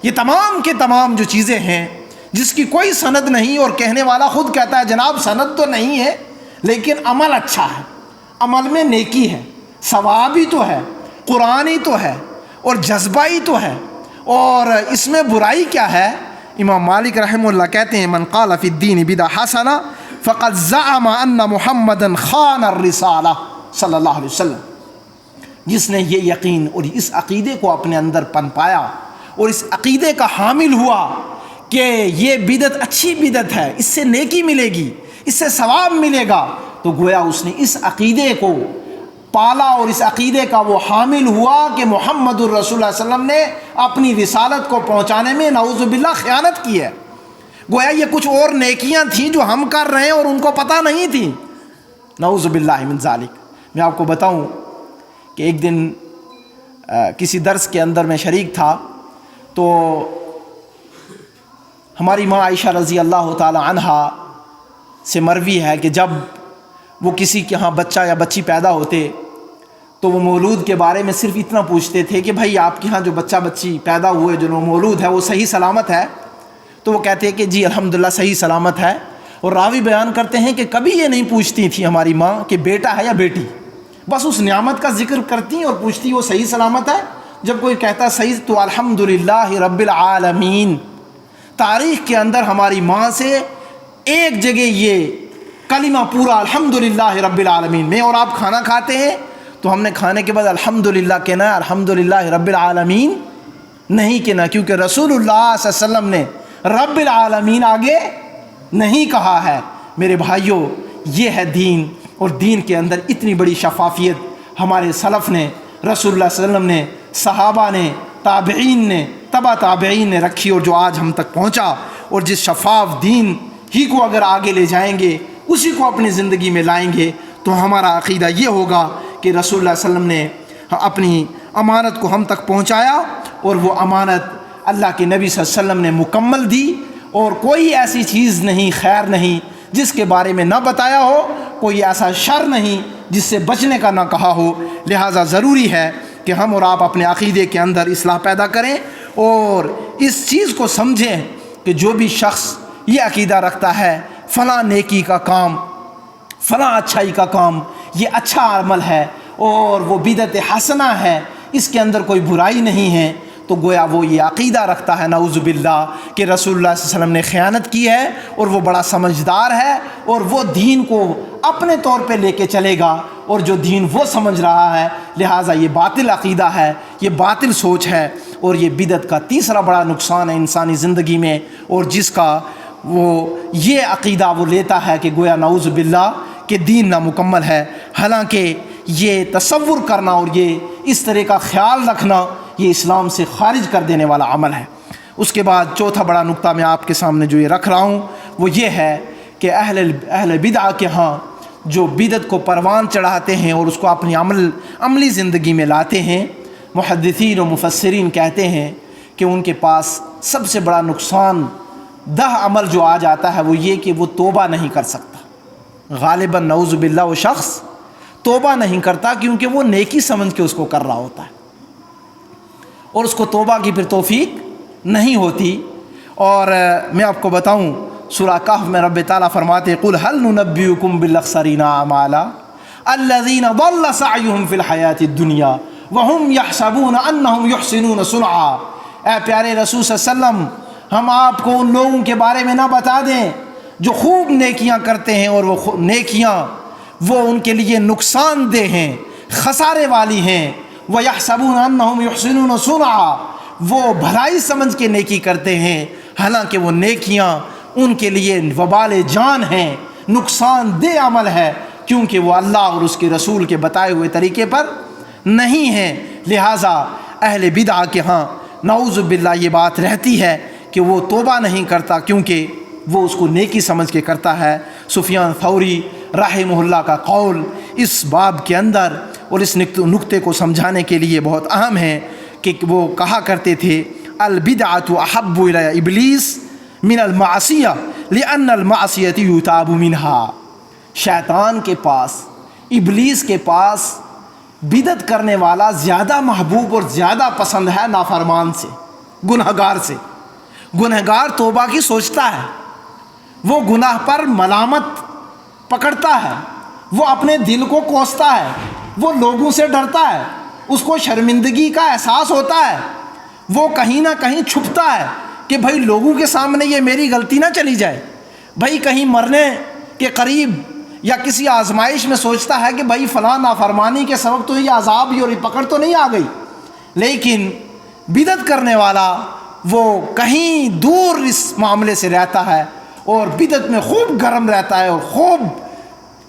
یہ تمام کے تمام جو چیزیں ہیں جس کی کوئی سند نہیں، اور کہنے والا خود کہتا ہے جناب سند تو نہیں ہے لیکن عمل اچھا ہے، عمل میں نیکی ہے، ثواب ہی تو ہے، قرآن ہی تو ہے اور جذبہ ہی تو ہے، اور اس میں برائی کیا ہے؟ امام مالک رحمہ اللہ کہتے ہیں من قال فی الدین بدعہ حسنہ فقد زعم ان محمدا خان الرسالہ صلی اللہ علیہ وسلم، جس نے یہ یقین اور اس عقیدے کو اپنے اندر پنپایا اور اس عقیدے کا حامل ہوا کہ یہ بدعت اچھی بدعت ہے، اس سے نیکی ملے گی، اس سے ثواب ملے گا، تو گویا اس نے اس عقیدے کو پالا اور اس عقیدے کا وہ حامل ہوا کہ محمد الرسول اللہ صلی اللہ علیہ وسلم نے اپنی رسالت کو پہنچانے میں نعوذ باللہ خیانت کی ہے۔ گویا یہ کچھ اور نیکیاں تھیں جو ہم کر رہے ہیں اور ان کو پتہ نہیں تھیں، نعوذ باللہ من ذالک۔ میں آپ کو بتاؤں کہ ایک دن کسی درس کے اندر میں شریک تھا، تو ہماری ماں عائشہ رضی اللہ تعالی عنہا سے مروی ہے کہ جب وہ کسی کے ہاں بچہ یا بچی پیدا ہوتے تو وہ مولود کے بارے میں صرف اتنا پوچھتے تھے کہ بھائی آپ کے ہاں جو بچہ بچی پیدا ہوئے، جو مولود ہے، وہ صحیح سلامت ہے؟ تو وہ کہتے ہیں کہ جی الحمدللہ صحیح سلامت ہے۔ اور راوی بیان کرتے ہیں کہ کبھی یہ نہیں پوچھتی تھی ہماری ماں کہ بیٹا ہے یا بیٹی، بس اس نعمت کا ذکر کرتی اور پوچھتی وہ صحیح سلامت ہے۔ جب کوئی کہتا صحیح تو الحمدللہ رب العالمین۔ تاریخ کے اندر ہماری ماں سے ایک جگہ یہ کلمہ پورا الحمدللہ رب العالمین، میں اور آپ کھانا کھاتے ہیں تو ہم نے کھانے کے بعد الحمدللہ کہنا ہے، الحمدللہ رب العالمین نہیں کہنا، کیونکہ رسول اللہ صلی اللہ علیہ وسلم نے رب العالمین آگے نہیں کہا ہے۔ میرے بھائیوں، یہ ہے دین، اور دین کے اندر اتنی بڑی شفافیت ہمارے سلف نے، رسول اللہ صلی اللہ علیہ وسلم نے، صحابہ نے، تابعین نے، تبع تابعین نے رکھی، اور جو آج ہم تک پہنچا۔ اور جس شفاف دین ہی کو اگر آگے لے جائیں گے، اسی کو اپنی زندگی میں لائیں گے، تو ہمارا عقیدہ یہ ہوگا کہ رسول اللہ صلی اللہ علیہ وسلم نے اپنی امانت کو ہم تک پہنچایا، اور وہ امانت اللہ کے نبی صلی اللہ علیہ وسلم نے مکمل دی، اور کوئی ایسی چیز نہیں، خیر نہیں جس کے بارے میں نہ بتایا ہو، کوئی ایسا شر نہیں جس سے بچنے کا نہ کہا ہو۔ لہٰذا ضروری ہے کہ ہم اور آپ اپنے عقیدے کے اندر اصلاح پیدا کریں، اور اس چیز کو سمجھیں کہ جو بھی شخص یہ عقیدہ رکھتا ہے فلاں نیکی کا کام، فلاں اچھائی کا کام یہ اچھا عمل ہے اور وہ بدعت حسنہ ہے، اس کے اندر کوئی برائی نہیں ہے، تو گویا وہ یہ عقیدہ رکھتا ہے نعوذ باللہ کہ رسول اللہ صلی اللہ علیہ وسلم نے خیانت کی ہے، اور وہ بڑا سمجھدار ہے، اور وہ دین کو اپنے طور پہ لے کے چلے گا، اور جو دین وہ سمجھ رہا ہے، لہٰذا یہ باطل عقیدہ ہے، یہ باطل سوچ ہے، اور یہ بدعت کا تیسرا بڑا نقصان ہے انسانی زندگی میں، اور جس کا وہ یہ عقیدہ وہ لیتا ہے کہ گویا نعوذ باللہ کہ دین نامکمل ہے، حالانکہ یہ تصور کرنا اور یہ اس طرح کا خیال رکھنا یہ اسلام سے خارج کر دینے والا عمل ہے۔ اس کے بعد چوتھا بڑا نقطہ میں آپ کے سامنے جو یہ رکھ رہا ہوں وہ یہ ہے کہ اہل بدعہ کے ہاں جو بدعت کو پروان چڑھاتے ہیں اور اس کو اپنی عملی زندگی میں لاتے ہیں، محدثین و مفسرین کہتے ہیں کہ ان کے پاس سب سے بڑا نقصان دہ عمل جو آ جاتا ہے وہ یہ کہ وہ توبہ نہیں کر سکتا۔ غالباً نعوذ باللہ وہ شخص توبہ نہیں کرتا کیونکہ وہ نیکی سمجھ کے اس کو کر رہا ہوتا ہے، اور اس کو توبہ کی پھر توفیق نہیں ہوتی۔ اور میں آپ کو بتاؤں سورہ کہف میں رب تعالیٰ فرماتے قُلْ هَلْ نُنَبِّئُكُمْ بِالْأَخْسَرِينَ أَعْمَالًا الَّذِينَ ضَلَّ سَعْيُهُمْ فِي الْحَيَاةِ الدُّنْيَا وَهُمْ يَحْسَبُونَ أَنَّهُمْ يُحْسِنُونَ صُنْعًا۔ اے پیارے رسول صلی اللہ علیہ وسلم، ہم آپ کو ان لوگوں کے بارے میں نہ بتا دیں جو خوب نیکیاں کرتے ہیں، اور وہ نیکیاں وہ ان کے لیے نقصان دہ ہیں، خسارے والی ہیں۔ وَيَحْسَبُونَ أَنَّهُمْ يُحْسِنُونَ صُنْعًا، وہ بھلائی سمجھ کے نیکی کرتے ہیں، حالانکہ وہ نیکیاں ان کے لیے وبال جان ہیں، نقصان دہ عمل ہے، کیونکہ وہ اللہ اور اس کے رسول کے بتائے ہوئے طریقے پر نہیں ہیں۔ لہٰذا اہل بدعہ کے ہاں نعوذ باللہ یہ بات رہتی ہے کہ وہ توبہ نہیں کرتا کیونکہ وہ اس کو نیکی سمجھ کے کرتا ہے۔ سفیان ثوری رحمہ اللہ کا قول اس باب کے اندر اور اس نقطے کو سمجھانے کے لیے بہت اہم ہے کہ وہ کہا کرتے تھے البدعۃ احب الی ابلیس من المعصیہ لأن المعصیۃ یتاب منہا۔ شیطان کے پاس، ابلیس کے پاس بدعت کرنے والا زیادہ محبوب اور زیادہ پسند ہے نافرمان سے، گنہگار سے۔ گنہگار توبہ کی سوچتا ہے، وہ گناہ پر ملامت پکڑتا ہے، وہ اپنے دل کو کوستا ہے، وہ لوگوں سے ڈرتا ہے، اس کو شرمندگی کا احساس ہوتا ہے، وہ کہیں نہ کہیں چھپتا ہے کہ بھائی لوگوں کے سامنے یہ میری غلطی نہ چلی جائے، بھائی کہیں مرنے کے قریب یا کسی آزمائش میں سوچتا ہے کہ بھائی فلاں نافرمانی کے سبب تو یہ عذاب اور یہ پکڑ تو نہیں آ گئی۔ لیکن بدعت کرنے والا وہ کہیں دور اس معاملے سے رہتا ہے اور بدعت میں خوب گرم رہتا ہے اور خوب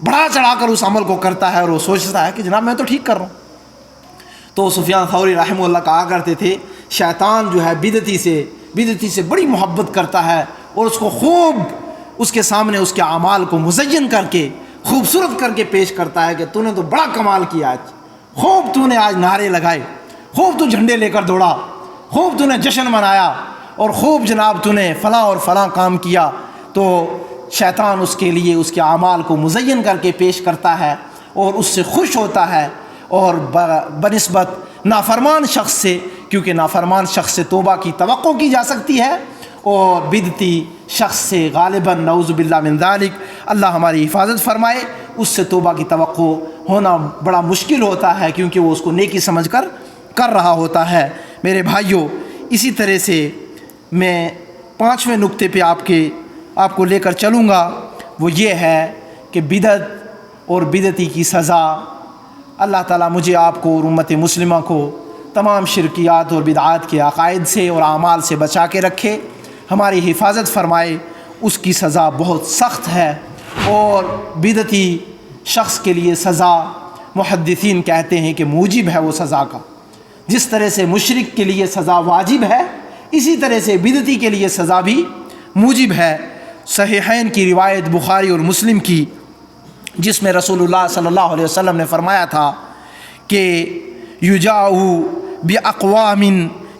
بڑھا چڑھا کر اس عمل کو کرتا ہے اور وہ سوچتا ہے کہ جناب میں تو ٹھیک کر رہا ہوں۔ تو سفیان ثوری رحمہ اللہ کہا کرتے تھے شیطان جو ہے بدعتی سے بڑی محبت کرتا ہے اور اس کو خوب اس کے سامنے اس کے اعمال کو مزین کر کے خوبصورت کر کے پیش کرتا ہے کہ تو نے تو بڑا کمال کیا آج، خوب تو نے آج نعرے لگائے، خوب تو جھنڈے لے کر دوڑا، خوب تو نے جشن منایا اور خوب جناب تو نے فلاں اور فلاں کام کیا۔ تو شیطان اس کے لیے اس کے اعمال کو مزین کر کے پیش کرتا ہے اور اس سے خوش ہوتا ہے، اور بنسبت نافرمان شخص سے، کیونکہ نافرمان شخص سے توبہ کی توقع کی جا سکتی ہے اور بدعتی شخص سے غالباً نعوذ باللہ من ذالک اللہ ہماری حفاظت فرمائے، اس سے توبہ کی توقع ہونا بڑا مشکل ہوتا ہے کیونکہ وہ اس کو نیکی سمجھ کر رہا ہوتا ہے۔ میرے بھائیوں، اسی طرح سے میں 5ویں نقطے پہ آپ کو لے کر چلوں گا، وہ یہ ہے کہ بدعت اور بدعتی کی سزا۔ اللہ تعالیٰ مجھے آپ کو اور امت مسلمہ کو تمام شرکیات اور بدعات کے عقائد سے اور اعمال سے بچا کے رکھے، ہماری حفاظت فرمائے۔ اس کی سزا بہت سخت ہے اور بدعتی شخص کے لیے سزا محدثین کہتے ہیں کہ موجب ہے وہ سزا کا۔ جس طرح سے مشرک کے لیے سزا واجب ہے، اسی طرح سے بدعتی کے لیے سزا بھی موجب ہے۔ صحیحین کی روایت بخاری اور مسلم کی، جس میں رسول اللہ صلی اللہ علیہ وسلم نے فرمایا تھا کہ یجاء باقوام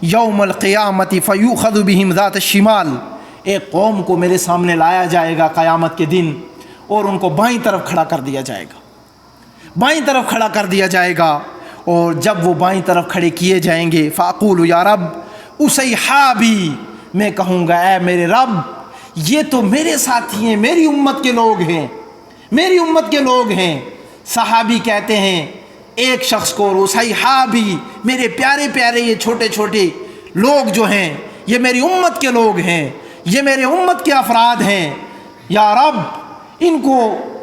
یوم القیامت فیؤخذ بہم ذات الشمال، ایک قوم کو میرے سامنے لایا جائے گا قیامت کے دن اور ان کو بائیں طرف کھڑا کر دیا جائے گا، بائیں طرف کھڑا کر دیا جائے گا، اور جب وہ بائیں طرف کھڑے کیے جائیں گے فاقول یا رب اصحابی، میں کہوں گا اے میرے رب یہ تو میرے ساتھی ہیں، میری امت کے لوگ ہیں، میری امت کے لوگ ہیں۔ صحابی کہتے ہیں ایک شخص کو، اور صحابی میرے پیارے پیارے یہ چھوٹے چھوٹے لوگ جو ہیں یہ میری امت کے لوگ ہیں، یہ میرے امت کے افراد ہیں، یا رب ان کو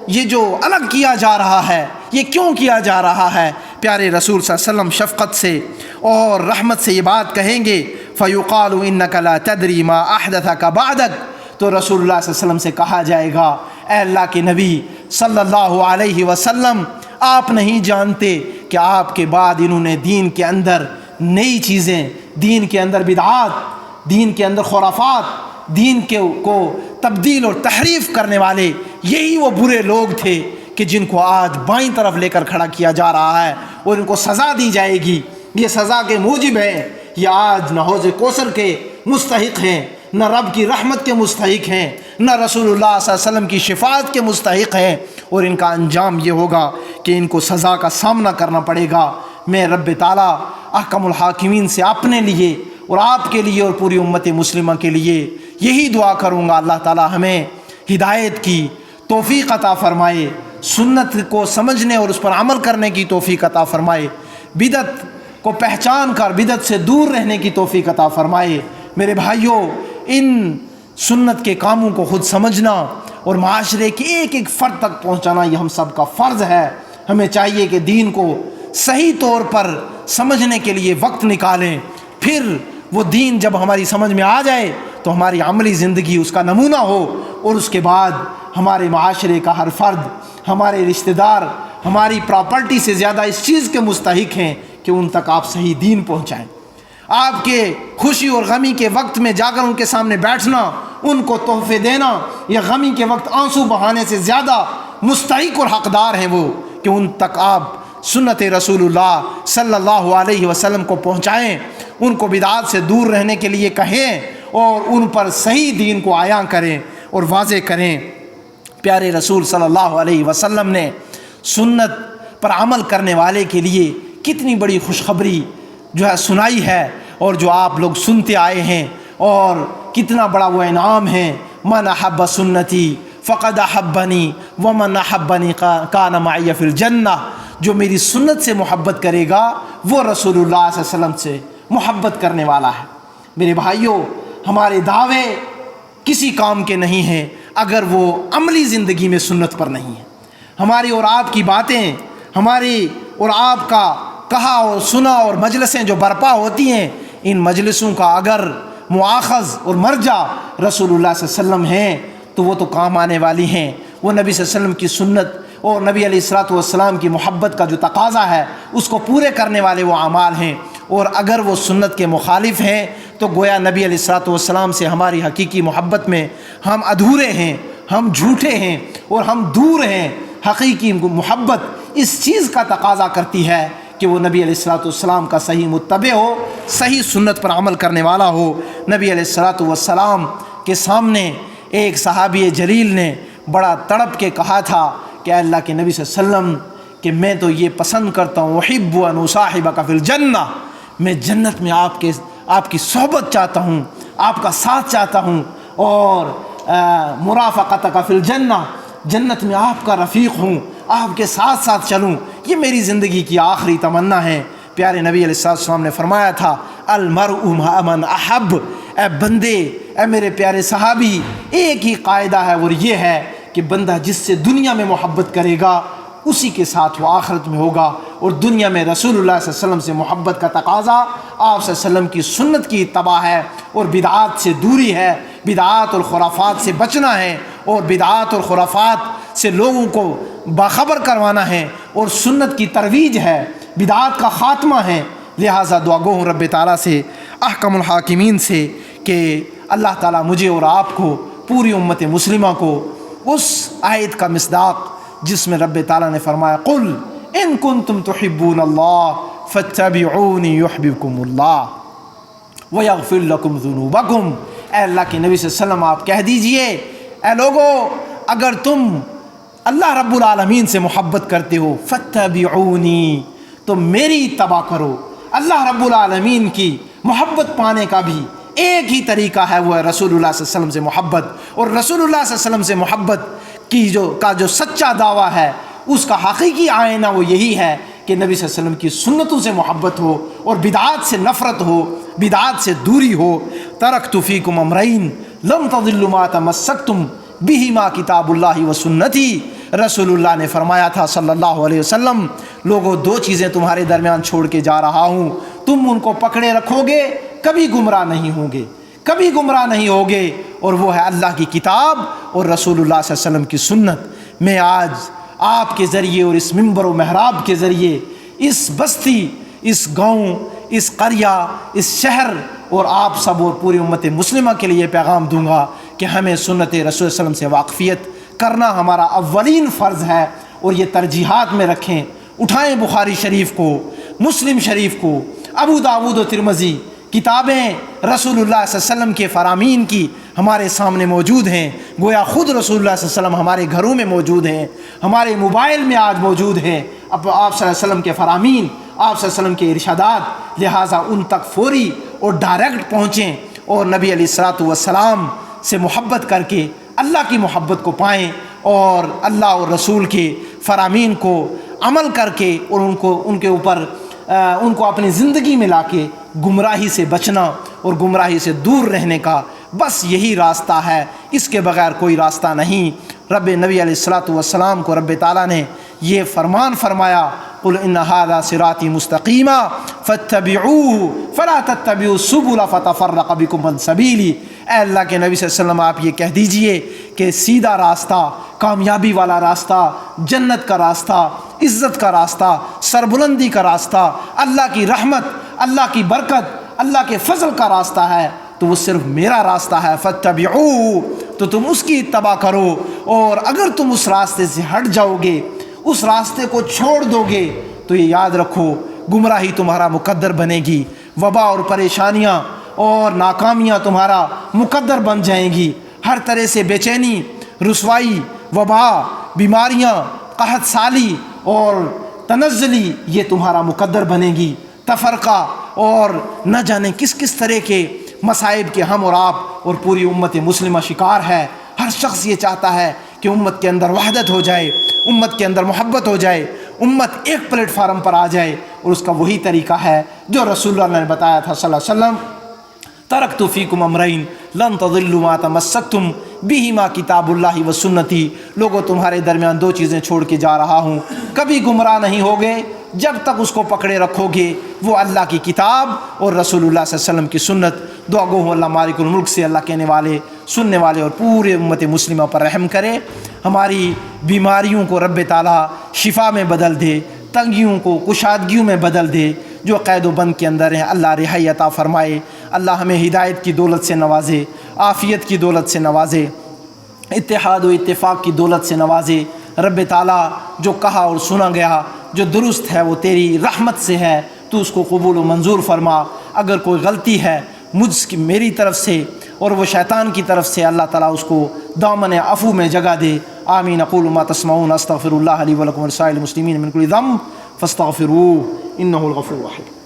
یہ جو الگ کیا جا رہا ہے یہ کیوں کیا جا رہا ہے؟ پیارے رسول صلی اللہ علیہ وسلم شفقت سے اور رحمت سے یہ بات کہیں گے فیقال انک لا تدری ما احدثک بعدک، تو رسول اللہ صلی اللہ علیہ وسلم سے کہا جائے گا اے اللہ کے نبی صلی اللہ علیہ وسلم، آپ نہیں جانتے کہ آپ کے بعد انہوں نے دین کے اندر نئی چیزیں، دین کے اندر بدعات، دین کے اندر خرافات، دین کو تبدیل اور تحریف کرنے والے یہی وہ برے لوگ تھے کہ جن کو آج بائیں طرف لے کر کھڑا کیا جا رہا ہے اور ان کو سزا دی جائے گی۔ یہ سزا کے موجب ہے، یہ آج نہ حوض کوثر کے مستحق ہیں، نہ رب کی رحمت کے مستحق ہیں، نہ رسول اللہ صلی اللہ علیہ وسلم کی شفاعت کے مستحق ہیں، اور ان کا انجام یہ ہوگا کہ ان کو سزا کا سامنا کرنا پڑے گا۔ میں رب تعالیٰ احکم الحاکمین سے اپنے لیے اور آپ کے لیے اور پوری امت مسلمہ کے لیے یہی دعا کروں گا، اللہ تعالیٰ ہمیں ہدایت کی توفیق عطا فرمائے، سنت کو سمجھنے اور اس پر عمل کرنے کی توفیق عطا فرمائے، بدعت کو پہچان کر بدعت سے دور رہنے کی توفیق عطا فرمائے۔ میرے بھائیوں، ان سنت کے کاموں کو خود سمجھنا اور معاشرے کے ایک ایک فرد تک پہنچانا یہ ہم سب کا فرض ہے۔ ہمیں چاہیے کہ دین کو صحیح طور پر سمجھنے کے لیے وقت نکالیں، پھر وہ دین جب ہماری سمجھ میں آ جائے تو ہماری عملی زندگی اس کا نمونہ ہو، اور اس کے بعد ہمارے معاشرے کا ہر فرد، ہمارے رشتہ دار، ہماری پراپرٹی سے زیادہ اس چیز کے مستحق ہیں کہ ان تک آپ صحیح دین پہنچائیں۔ آپ کے خوشی اور غمی کے وقت میں جا کر ان کے سامنے بیٹھنا، ان کو تحفے دینا، یا غمی کے وقت آنسو بہانے سے زیادہ مستحق اور حقدار ہیں وہ کہ ان تک آپ سنت رسول اللہ صلی اللہ علیہ وسلم کو پہنچائیں، ان کو بدعات سے دور رہنے کے لیے کہیں اور ان پر صحیح دین کو عیاں کریں اور واضح کریں۔ پیارے رسول صلی اللہ علیہ وسلم نے سنت پر عمل کرنے والے کے لیے کتنی بڑی خوشخبری جو ہے سنائی ہے، اور جو آپ لوگ سنتے آئے ہیں، اور کتنا بڑا وہ انعام ہے۔ من احب سنتی فقد احبنی ومن احبنی کان معی فی الجنہ، جو میری سنت سے محبت کرے گا وہ رسول اللہ صلی اللہ علیہ وسلم سے محبت کرنے والا ہے۔ میرے بھائیوں، ہمارے دعوے کسی کام کے نہیں ہیں اگر وہ عملی زندگی میں سنت پر نہیں ہیں۔ ہماری اور آپ کی باتیں، ہماری اور آپ کا کہا اور سنا اور مجلسیں جو برپا ہوتی ہیں، ان مجلسوں کا اگر مؤاخذ اور مرجع رسول اللہ صلی اللہ علیہ وسلم ہیں تو وہ تو کام آنے والی ہیں۔ وہ نبی صلی اللہ علیہ وسلم کی سنت اور نبی علیہ الصلوۃ والسلام کی محبت کا جو تقاضا ہے اس کو پورے کرنے والے وہ اعمال ہیں، اور اگر وہ سنت کے مخالف ہیں تو گویا نبی علیہ الصلوۃ والسلام سے ہماری حقیقی محبت میں ہم ادھورے ہیں، ہم جھوٹے ہیں اور ہم دور ہیں۔ حقیقی محبت اس چیز کا تقاضا کرتی ہے کہ وہ نبی علیہ الصلوۃ والسلام کا صحیح متبع ہو، صحیح سنت پر عمل کرنے والا ہو۔ نبی علیہ الصلوۃ والسلام کے سامنے ایک صحابی جلیل نے بڑا تڑپ کے کہا تھا کہ اللہ کے نبی صلی اللہ علیہ وسلم کہ میں تو یہ پسند کرتا ہوں، احب ان اصاحبک فی الجنہ، میں جنت میں آپ کی صحبت چاہتا ہوں، آپ کا ساتھ چاہتا ہوں، اور مرافقتک فی الجنہ، جنت میں آپ کا رفیق ہوں، آپ کے ساتھ ساتھ چلوں، یہ میری زندگی کی آخری تمنا ہے۔ پیارے نبی علیہ السلام نے فرمایا تھا المرء مع من احب، اے بندے، اے میرے پیارے صحابی، ایک ہی قاعدہ ہے اور یہ ہے کہ بندہ جس سے دنیا میں محبت کرے گا اسی کے ساتھ وہ آخرت میں ہوگا، اور دنیا میں رسول اللہ صلی اللہ علیہ وسلم سے محبت کا تقاضا آپ صلی اللہ علیہ وسلم کی سنت کی اتباع ہے، اور بدعات سے دوری ہے، بدعات اور خرافات سے بچنا ہے، اور بدعات اور خرافات سے لوگوں کو باخبر کروانا ہے، اور سنت کی ترویج ہے، بدعات کا خاتمہ ہے۔ لہٰذا دعا گو ہوں رب تعالیٰ سے، احکم الحاکمین سے، کہ اللہ تعالیٰ مجھے اور آپ کو، پوری امت مسلمہ کو اس آیت کا مصداق جس میں رب تعالیٰ نے فرمایا قل ان کنتم تحبون اللہ فاتبعونی یحببکم اللہ ویغفر لکم ذنوبکم، اے اللہ کے نبی صلی اللہ علیہ وسلم آپ کہہ دیجئے، اے لوگو اگر تم اللہ رب العالمین سے محبت کرتے ہو فاتبعونی، تو میری اتباع کرو۔ اللہ رب العالمین کی محبت پانے کا بھی ایک ہی طریقہ ہے، وہ ہے رسول اللہ صلی اللہ علیہ وسلم سے محبت، اور رسول اللہ صلی اللہ علیہ وسلم سے محبت کی جو سچا دعویٰ ہے اس کا حقیقی آئینہ وہ یہی ہے کہ نبی صلی اللہ علیہ وسلم کی سنتوں سے محبت ہو اور بدعات سے نفرت ہو، بدعات سے دوری ہو۔ ترکت فیکم امرین لم تضلوا ما تمسکتم بہما کتاب اللہ و سنتی، رسول اللہ نے فرمایا تھا صلی اللہ علیہ وسلم، لوگوں دو چیزیں تمہارے درمیان چھوڑ کے جا رہا ہوں، تم ان کو پکڑے رکھو گے کبھی گمراہ نہیں ہوں گے، کبھی گمراہ نہیں ہوگے، اور وہ ہے اللہ کی کتاب اور رسول اللہ صلی اللہ علیہ وسلم کی سنت۔ میں آج آپ کے ذریعے اور اس منبر و محراب کے ذریعے اس بستی، اس گاؤں، اس قریہ، اس شہر اور آپ سب اور پوری امت مسلمہ کے لیے پیغام دوں گا کہ ہمیں سنت رسول اللہ صلی اللہ علیہ وسلم سے واقفیت کرنا ہمارا اولین فرض ہے، اور یہ ترجیحات میں رکھیں، اٹھائیں بخاری شریف کو، مسلم شریف کو، ابو داود و ترمذی، کتابیں رسول اللہ صلی اللہ علیہ وسلم کے فرامین کی ہمارے سامنے موجود ہیں، گویا خود رسول اللہ صلی اللہ علیہ وسلم ہمارے گھروں میں موجود ہیں، ہمارے موبائل میں آج موجود ہیں، اب آپ صلی اللہ علیہ وسلم کے فرامین، آپ صلی اللہ علیہ وسلم کے ارشادات، لہٰذا ان تک فوری اور ڈائریکٹ پہنچیں، اور نبی علیہ الصلوۃ والسلام سے محبت کر کے اللہ کی محبت کو پائیں، اور اللہ اور رسول کے فرامین کو عمل کر کے اور ان کے اوپر ان کو اپنی زندگی میں لا کے گمراہی سے بچنا اور گمراہی سے دور رہنے کا بس یہی راستہ ہے، اس کے بغیر کوئی راستہ نہیں۔ رب نبی علیہ الصلوۃ والسلام کو رب تعالیٰ نے یہ فرمان فرمایا قل ان ھذا صراطی مستقیما فاتبعوہ فلا تتبعوا السبل فتفرق بکم عن سبیلی، اے اللہ کے نبی صلی اللہ علیہ وسلم آپ یہ کہہ دیجئے کہ سیدھا راستہ، کامیابی والا راستہ، جنت کا راستہ، عزت کا راستہ، سربلندی کا راستہ، اللہ کی رحمت، اللہ کی برکت، اللہ کے فضل کا راستہ ہے تو وہ صرف میرا راستہ ہے، فاتبعوہ، تو تم اس کی اتباع کرو۔ اور اگر تم اس راستے سے ہٹ جاؤ گے، اس راستے کو چھوڑ دو گے، تو یہ یاد رکھو گمراہی تمہارا مقدر بنے گی، وبا اور پریشانیاں اور ناکامیاں تمہارا مقدر بن جائیں گی، ہر طرح سے بے چینی، رسوائی، وبا، بیماریاں، قحط سالی اور تنزلی یہ تمہارا مقدر بنے گی، تفرقہ اور نہ جانے کس کس طرح کے مصائب کے ہم اور آپ اور پوری امت مسلمہ شکار ہے۔ ہر شخص یہ چاہتا ہے کہ امت کے اندر وحدت ہو جائے، امت کے اندر محبت ہو جائے، امت ایک پلیٹ فارم پر آ جائے، اور اس کا وہی طریقہ ہے جو رسول اللہ نے بتایا تھا صلی اللہ علیہ وسلم، ترکت فیکم امرین لن تضلوا ما تمسکتم بہما کتاب اللہ و سنتی، لوگوں تمہارے درمیان دو چیزیں چھوڑ کے جا رہا ہوں، کبھی گمراہ نہیں ہوگے جب تک اس کو پکڑے رکھو گے، وہ اللہ کی کتاب اور رسول اللہ صلی اللہ علیہ وسلم کی سنت۔ دعا گو ہوں اللہ مالک الملک سے اللہ کہنے والے، سننے والے اور پورے امت مسلمہ پر رحم کرے، ہماری بیماریوں کو رب تعالیٰ شفا میں بدل دے، تنگیوں کو کشادگیوں میں بدل دے، جو قید و بند کے اندر ہیں اللہ رہائی عطا فرمائے، اللہ ہمیں ہدایت کی دولت سے نوازے، عافیت کی دولت سے نوازے، اتحاد و اتفاق کی دولت سے نوازے۔ رب تعالیٰ جو کہا اور سنا گیا جو درست ہے وہ تیری رحمت سے ہے، تو اس کو قبول و منظور فرما، اگر کوئی غلطی ہے میری طرف سے اور وہ شیطان کی طرف سے، اللہ تعالیٰ اس کو دامن عفو میں جگہ دے۔ آمین۔ اقول ما تسمعون استغفر اللہ لی ولکم ولسائر المسلمین من کل ذنب فاستغفروہ انہ الغفور الرحیم۔